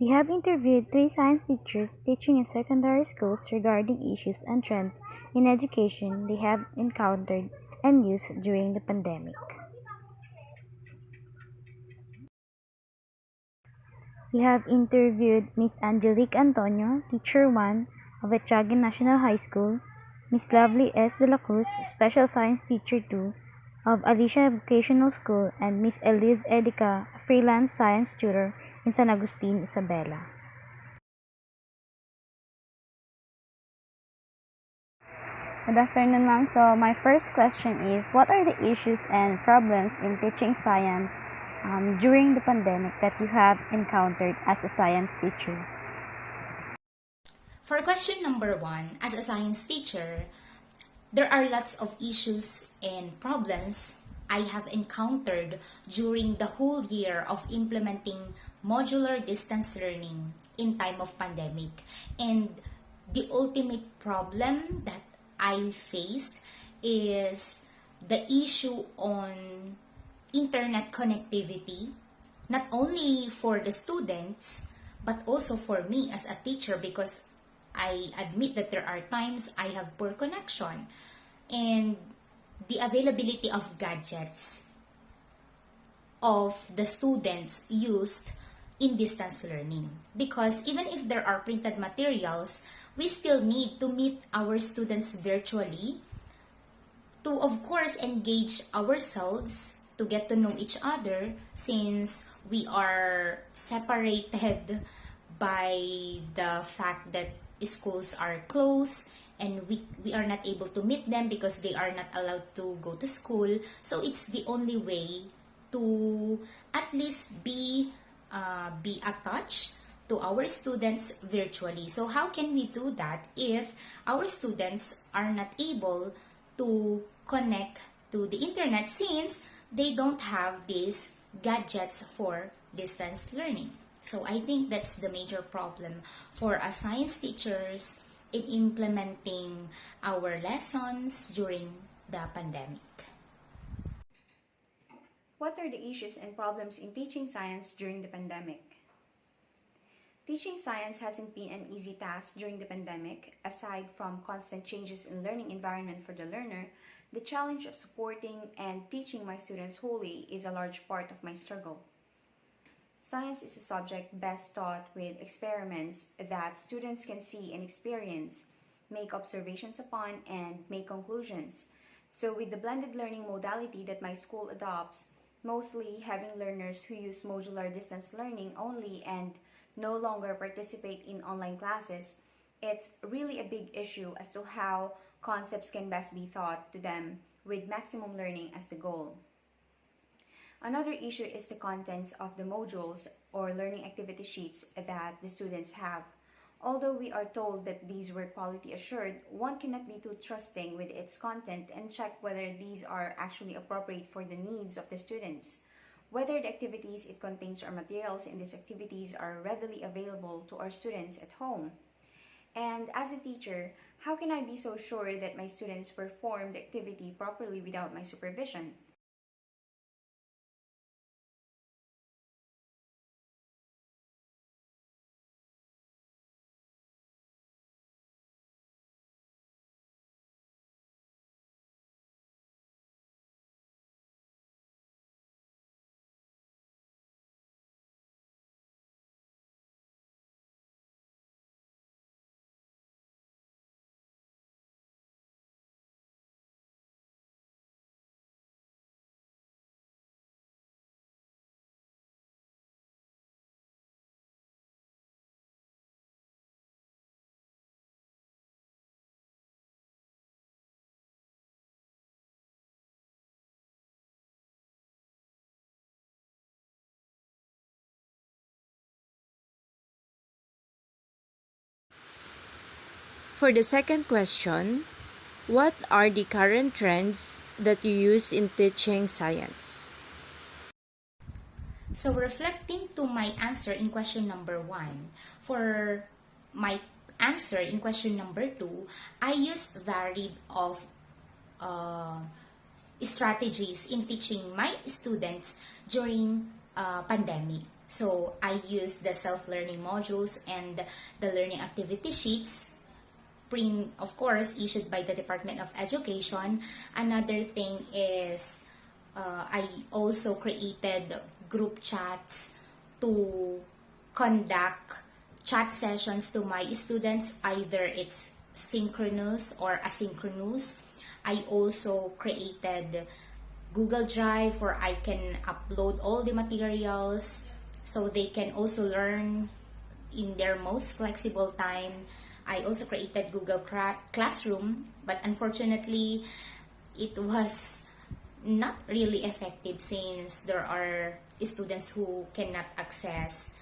We have interviewed three science teachers teaching in secondary schools regarding issues and trends in education they have encountered and used during the pandemic. We have interviewed Miss Angelique Antonio, Teacher 1 of Echaque National High School, Miss Lovely S. de la Cruz, Special Science Teacher 2 of Alicia Vocational School, and Miss Ellyz Edica, Freelance Science Tutor in San Agustin, Isabela. Good afternoon, ma'am. So my first question is, what are the issues and problems in teaching science during the pandemic that you have encountered as a science teacher? For question number 1, as a science teacher, there are lots of issues and problems I have encountered during the whole year of implementing modular distance learning in time of pandemic. And the ultimate problem that I faced is the issue on internet connectivity, not only for the students, but also for me as a teacher, because I admit that there are times I have poor connection, and the availability of gadgets of the students used in distance learning. Because even if there are printed materials, we still need to meet our students virtually to, of course, engage ourselves, to get to know each other, since we are separated by the fact that schools are closed and we are not able to meet them because they are not allowed to go to school. So it's the only way to at least be attached to our students virtually. So how can we do that if our students are not able to connect to the internet, since they don't have these gadgets for distance learning? So I think that's the major problem for us science teachers in implementing our lessons during the pandemic. What are the issues and problems in teaching science during the pandemic? Teaching science hasn't been an easy task during the pandemic. Aside from constant changes in learning environment for the learner, the challenge of supporting and teaching my students wholly is a large part of my struggle. Science is a subject best taught with experiments that students can see and experience, make observations upon, and make conclusions. So with the blended learning modality that my school adopts, mostly having learners who use modular distance learning only and no longer participate in online classes, it's really a big issue as to how concepts can best be taught to them with maximum learning as the goal. Another issue is the contents of the modules or learning activity sheets that the students have. Although we are told that these were quality assured, one cannot be too trusting with its content and check whether these are actually appropriate for the needs of the students, whether the activities it contains or materials in these activities are readily available to our students at home. And as a teacher, how can I be so sure that my students perform the activity properly without my supervision? For the second question, what are the current trends that you use in teaching science? So reflecting to my answer in question number 1, for my answer in question number 2, I use varied of uh, strategies in teaching my students during pandemic. So I use the self-learning modules and the learning activity sheets, of course, issued by the Department of Education. Another thing is I also created group chats to conduct chat sessions to my students, either it's synchronous or asynchronous. I also created Google Drive where I can upload all the materials so they can also learn in their most flexible time. I also created Google Classroom, but unfortunately it was not really effective since there are students who cannot access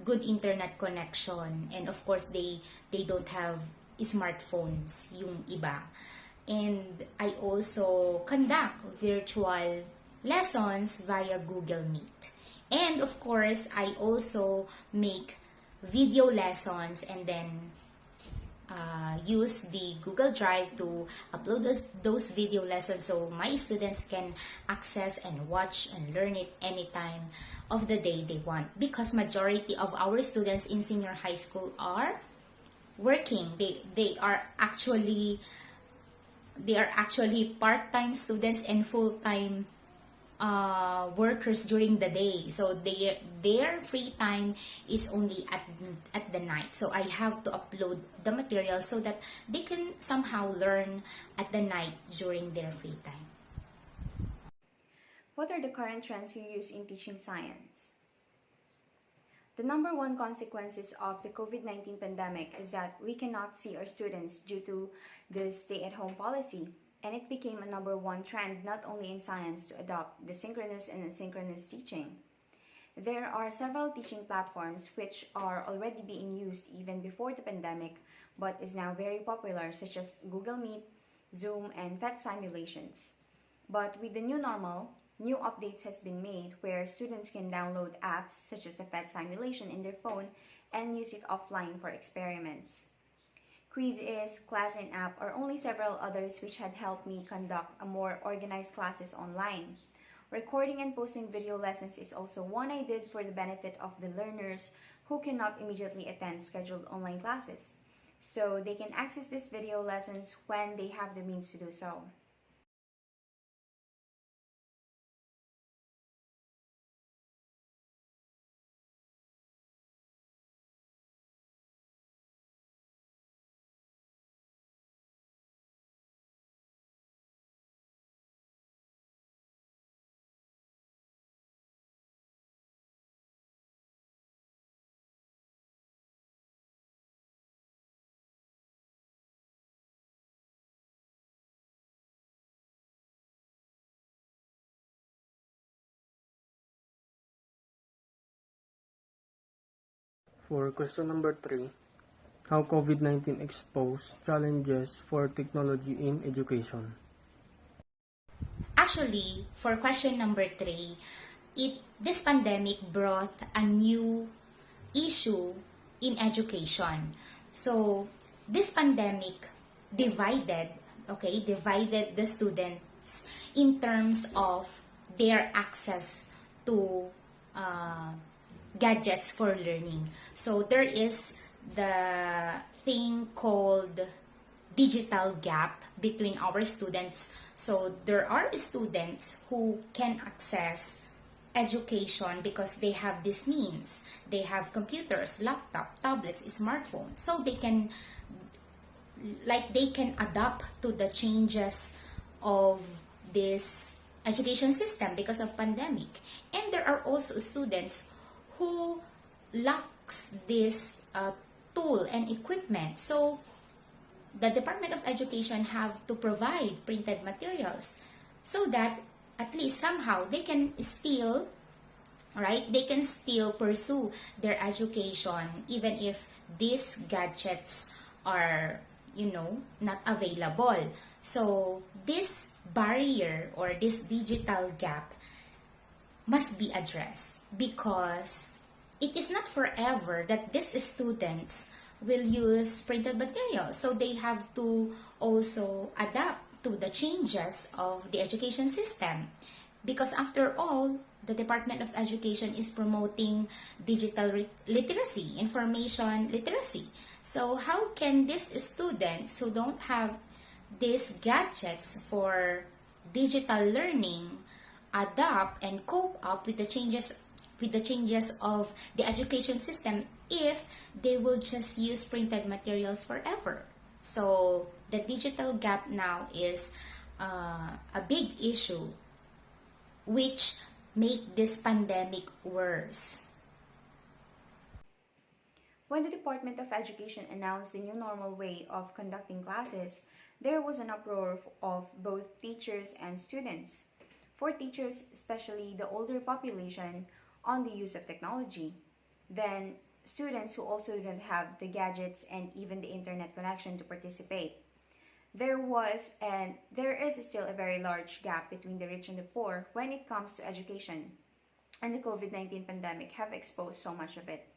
good internet connection, and of course they don't have smartphones yung iba. And I also conduct virtual lessons via Google Meet. And of course, I also make video lessons and then use the Google Drive to upload those video lessons so my students can access and watch and learn it anytime of the day they want, because majority of our students in senior high school are working. They are actually part-time students and full-time workers during the day, so their free time is only at the night. So I have to upload the material so that they can somehow learn at the night during their free time. What are the current trends you use in teaching science? The number one consequences of the COVID-19 pandemic is that we cannot see our students due to the stay-at-home policy, and it became a number one trend not only in science to adopt the synchronous and asynchronous teaching. There are several teaching platforms which are already being used even before the pandemic but is now very popular, such as Google Meet, Zoom, and PhET simulations. But with the new normal, new updates has been made where students can download apps such as the PhET simulation in their phone and use it offline for experiments. Quizzes, Class and App are only several others which had helped me conduct a more organized classes online. Recording and posting video lessons is also one I did for the benefit of the learners who cannot immediately attend scheduled online classes, so they can access these video lessons when they have the means to do so. For question number 3, how COVID-19 exposed challenges for technology in education? Actually, for question number 3, this pandemic brought a new issue in education. So this pandemic divided the students in terms of their access to gadgets for learning. So there is the thing called digital gap between our students. So there are students who can access education because they have these means. They have computers, laptop, tablets, smartphones. So they can adapt to the changes of this education system because of pandemic. And there are also students who lacks this tool and equipment. So the Department of Education have to provide printed materials so that at least somehow they can still pursue their education even if these gadgets are not available. So this barrier or this digital gap must be addressed, because it is not forever that these students will use printed materials. So they have to also adapt to the changes of the education system, because after all, the Department of Education is promoting digital literacy, information literacy. So how can these students who don't have these gadgets for digital learning adapt and cope up with the changes of the education system if they will just use printed materials forever? So the digital gap now is a big issue which make this pandemic worse. When the Department of Education announced the new normal way of conducting classes, there was an uproar of both teachers and students. For teachers, especially the older population, on the use of technology. Then, students who also didn't have the gadgets and even the internet connection to participate. There is still a very large gap between the rich and the poor when it comes to education, and the COVID-19 pandemic have exposed so much of it.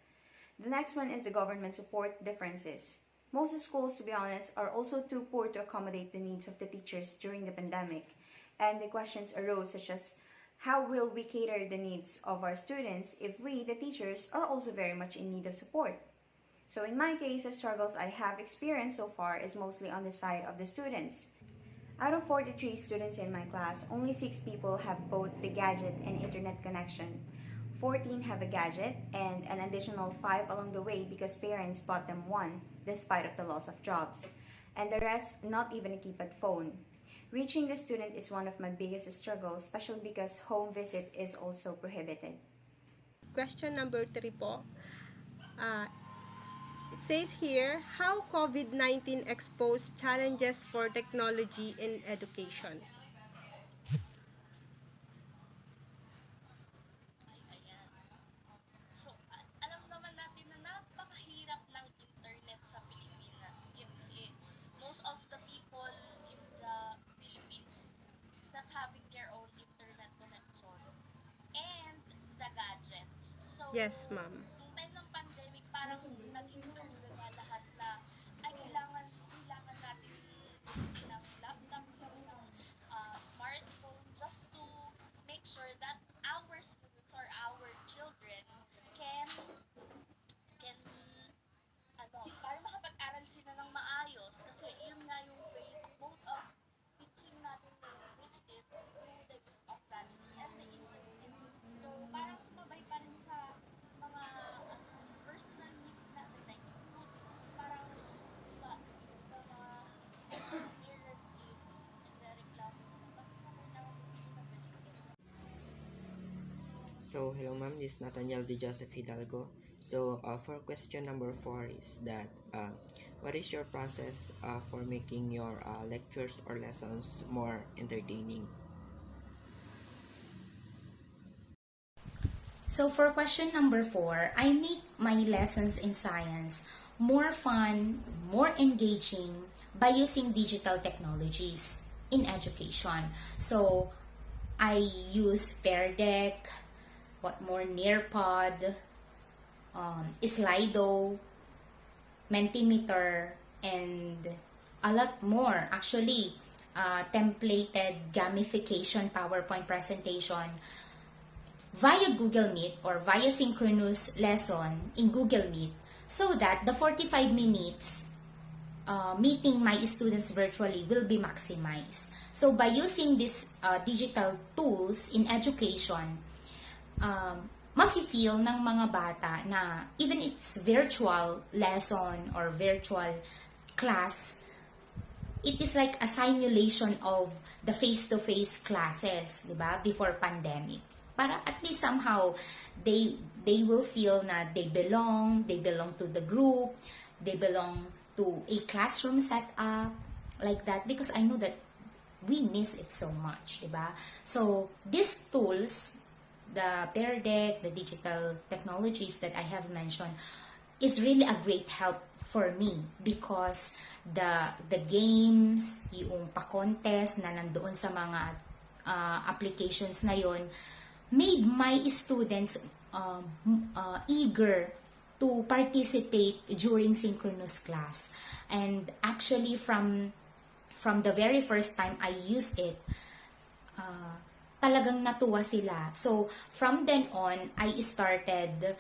The next one is the government support differences. Most schools, to be honest, are also too poor to accommodate the needs of the teachers during the pandemic, and the questions arose such as, how will we cater the needs of our students if we, the teachers, are also very much in need of support? So in my case, the struggles I have experienced so far is mostly on the side of the students. Out of 43 students in my class, only 6 people have both the gadget and internet connection. 14 have a gadget and an additional 5 along the way because parents bought them one despite of the loss of jobs. And the rest not even a keypad phone. Reaching the student is one of my biggest struggles, especially because home visit is also prohibited. Question number 3 po. It says here, how COVID-19 exposed challenges for technology in education? So, alam naman natin na napakahirap ng internet sa Pilipinas. Most of the people in the Philippines is not having their own internet connection and the gadgets. So, Yes, ma'am. nung time ng pandemic, parang naging turn na lahat na ay kailangan natin bumili ng laptop, ng smartphone just to make sure that our students or our children can para makapag-aral sila ng maayos kasi yun nga yung way both of teaching natin ngayon which is through the use of gadgets and the internet. So parang sumabay pa rin sa mga personal needs natin like food, parang sa mga parents is nagrereklamo na bakit na kailangan mo na ganito. So, hello ma'am, this is Nathaniel D Hidalgo. So, for question number 4 is that, what is your process for making your lectures or lessons more entertaining? So for question number 4, I make my lessons in science more fun, more engaging by using digital technologies in education. So I use Pear Deck, Nearpod, Slido, Mentimeter, and a lot more. Actually, templated gamification PowerPoint presentation via Google Meet or via synchronous lesson in Google Meet so that the 45 minutes meeting my students virtually will be maximized. So by using these digital tools in education, mafe-feel ng mga bata na even it's virtual lesson or virtual class, it is like a simulation of the face-to-face classes, diba? Before pandemic. Para at least somehow they will feel na they belong to the group, they belong to a classroom setup, like that, because I know that we miss it so much, diba? So these tools, the Pear Deck, the digital technologies that I have mentioned, is really a great help for me because the games, yung pa-contest na nandoon sa mga applications na yon made my students eager to participate during synchronous class. And actually from the very first time I used it, talagang natuwa sila. So, from then on, I started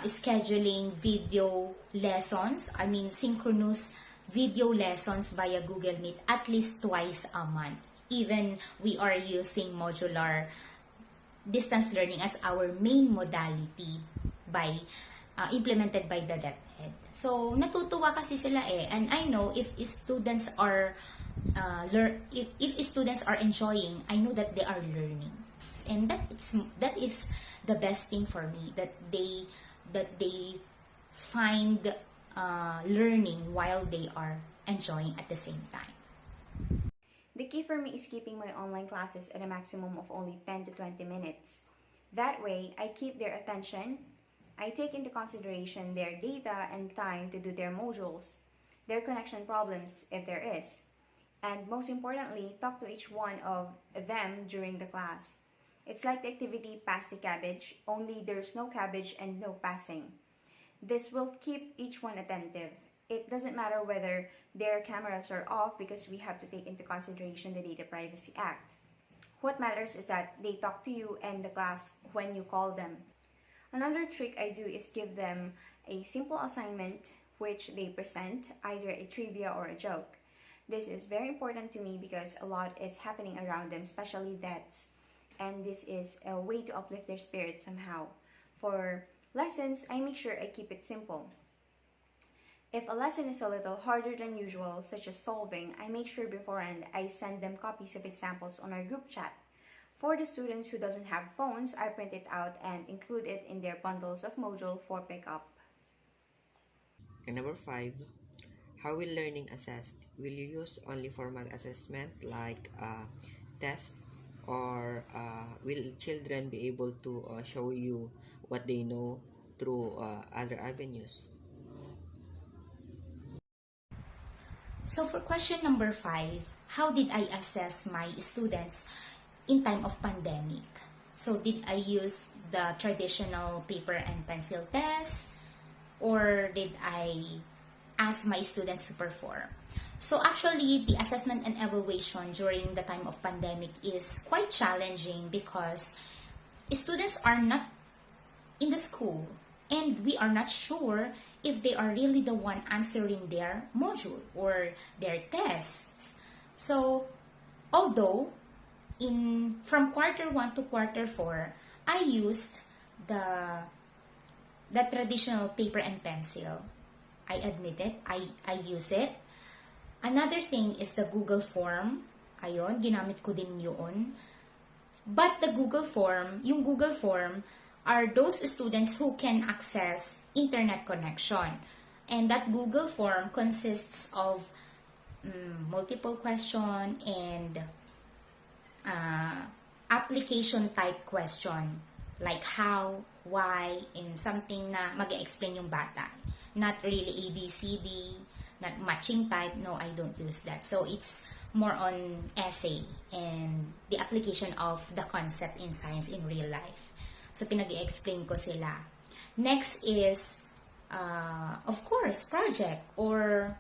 scheduling video lessons, synchronous video lessons via Google Meet at least twice a month. Even we are using modular distance learning as our main modality implemented by the DepEd. So, natutuwa kasi sila and I know if students are if students are enjoying, I know that they are learning, and that is the best thing for me, that they find learning while they are enjoying at the same time. The key for me is keeping my online classes at a maximum of only 10 to 20 minutes. That way, I keep their attention, I take into consideration their data and time to do their modules, their connection problems if there is, and most importantly, talk to each one of them during the class. It's like the activity Pass the Cabbage, only there's no cabbage and no passing. This will keep each one attentive. It doesn't matter whether their cameras are off because we have to take into consideration the Data Privacy Act. What matters is that they talk to you and the class when you call them. Another trick I do is give them a simple assignment which they present, either a trivia or a joke. This is very important to me because a lot is happening around them, especially deaths, and this is a way to uplift their spirits somehow. For lessons, I make sure I keep it simple. If a lesson is a little harder than usual, such as solving, I make sure beforehand I send them copies of examples on our group chat. For the students who doesn't have phones, I print it out and include it in their bundles of module for pickup. And number 5, how will learning assessed? Will you use only formal assessment like tests, or will children be able to show you what they know through other avenues? So for question number 5, how did I assess my students in time of pandemic? So did I use the traditional paper and pencil test, or did I ask my students to perform? So actually, the assessment and evaluation during the time of pandemic is quite challenging because students are not in the school and we are not sure if they are really the one answering their module or their tests. So although from quarter 1 to quarter 4, I used the traditional paper and pencil. I admit it, I use it. Another thing is the Google form. Ayun, ginamit ko din yun. But the Google form, yung Google form, are those students who can access internet connection. And that Google form consists of multiple question and application type question. Like how, why, and something na mag-explain yung bata. Not really ABCD, not matching type. No, I don't use that. So it's more on essay and the application of the concept in science in real life. So pinag-i-explain ko sila. Next is, of course, project, or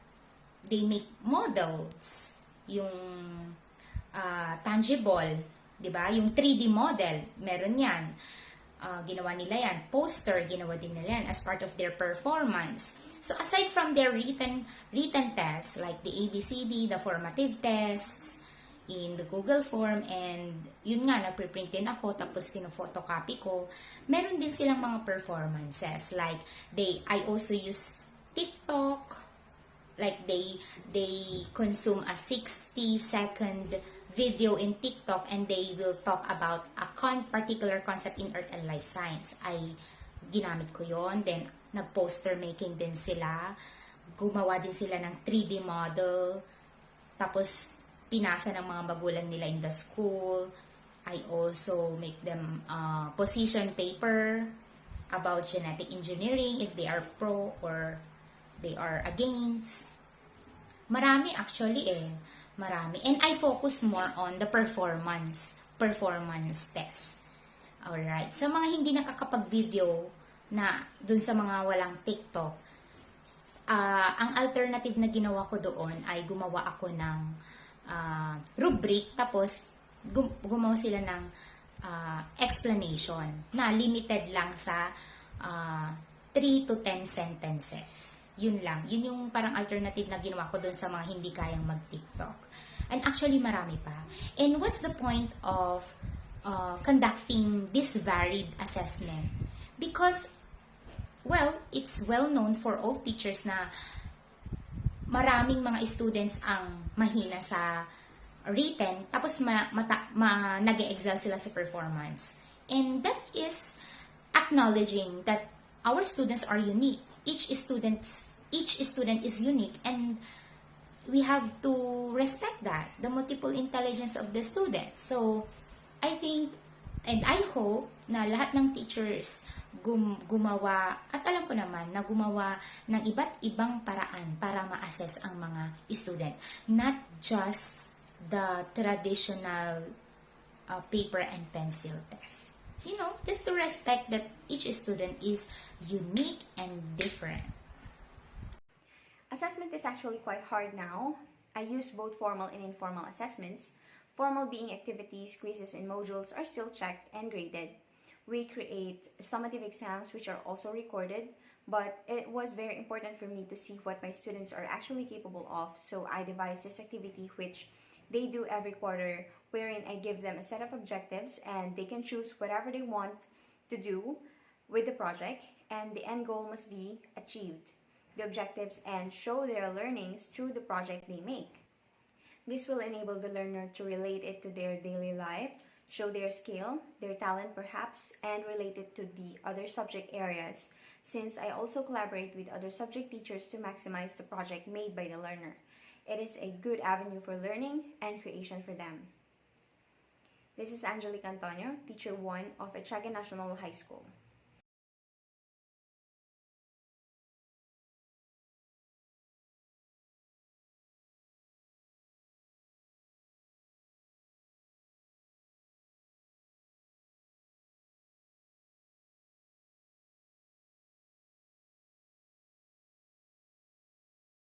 they make models. Yung tangible, di ba? Yung 3D model, meron yan. Ginawa nila yan. Poster, ginawa din nila yan as part of their performance. So aside from their written tests, like the ABCD, the formative tests, in the Google form, and yun nga, nagprint din ako, tapos kino-photocopy ko, meron din silang mga performances. Like, I also use TikTok, like they consume a 60-second video in TikTok and they will talk about a particular concept in earth and life science. Ay ginamit ko yon. Then nag-poster making din sila, gumawa din sila ng 3D model, tapos pinasa ng mga magulang nila in the school. I also make them position paper about genetic engineering, if they are pro or they are against. Marami actually marami. And I focus more on the performance test. Alright. Sa mga hindi nakakapag-video na dun sa mga walang TikTok, ang alternative na ginawa ko doon ay gumawa ako ng rubric, tapos gumawa sila ng explanation na limited lang sa 3 to 10 sentences. Yun lang. Yun yung parang alternative na ginawa ko dun sa mga hindi kayang mag-TikTok. And actually, marami pa. And what's the point of conducting this varied assessment? Because, well, it's well known for all teachers na maraming mga students ang mahina sa written, tapos nag-excel sila sa performance. And that is acknowledging that our students are unique. Each student is unique, and we have to respect that, the multiple intelligence of the students. So, I think, and I hope na lahat ng teachers gumawa, at alam ko naman na gumawa ng iba't ibang paraan para ma-assess ang mga student. Not just the traditional paper and pencil test. You know, just to respect that each student is unique and different. Assessment is actually quite hard now. I use both formal and informal assessments. Formal being activities, quizzes, and modules are still checked and graded. We create summative exams which are also recorded, but it was very important for me to see what my students are actually capable of, so I devised this activity which they do every quarter, wherein I give them a set of objectives and they can choose whatever they want to do with the project, and the end goal must be achieved. The objectives and show their learnings through the project they make. This will enable the learner to relate it to their daily life, show their skill, their talent perhaps, and relate it to the other subject areas, since I also collaborate with other subject teachers to maximize the project made by the learner. It is a good avenue for learning and creation for them. This is Angelique Antonio, Teacher 1 of Echaque National High School.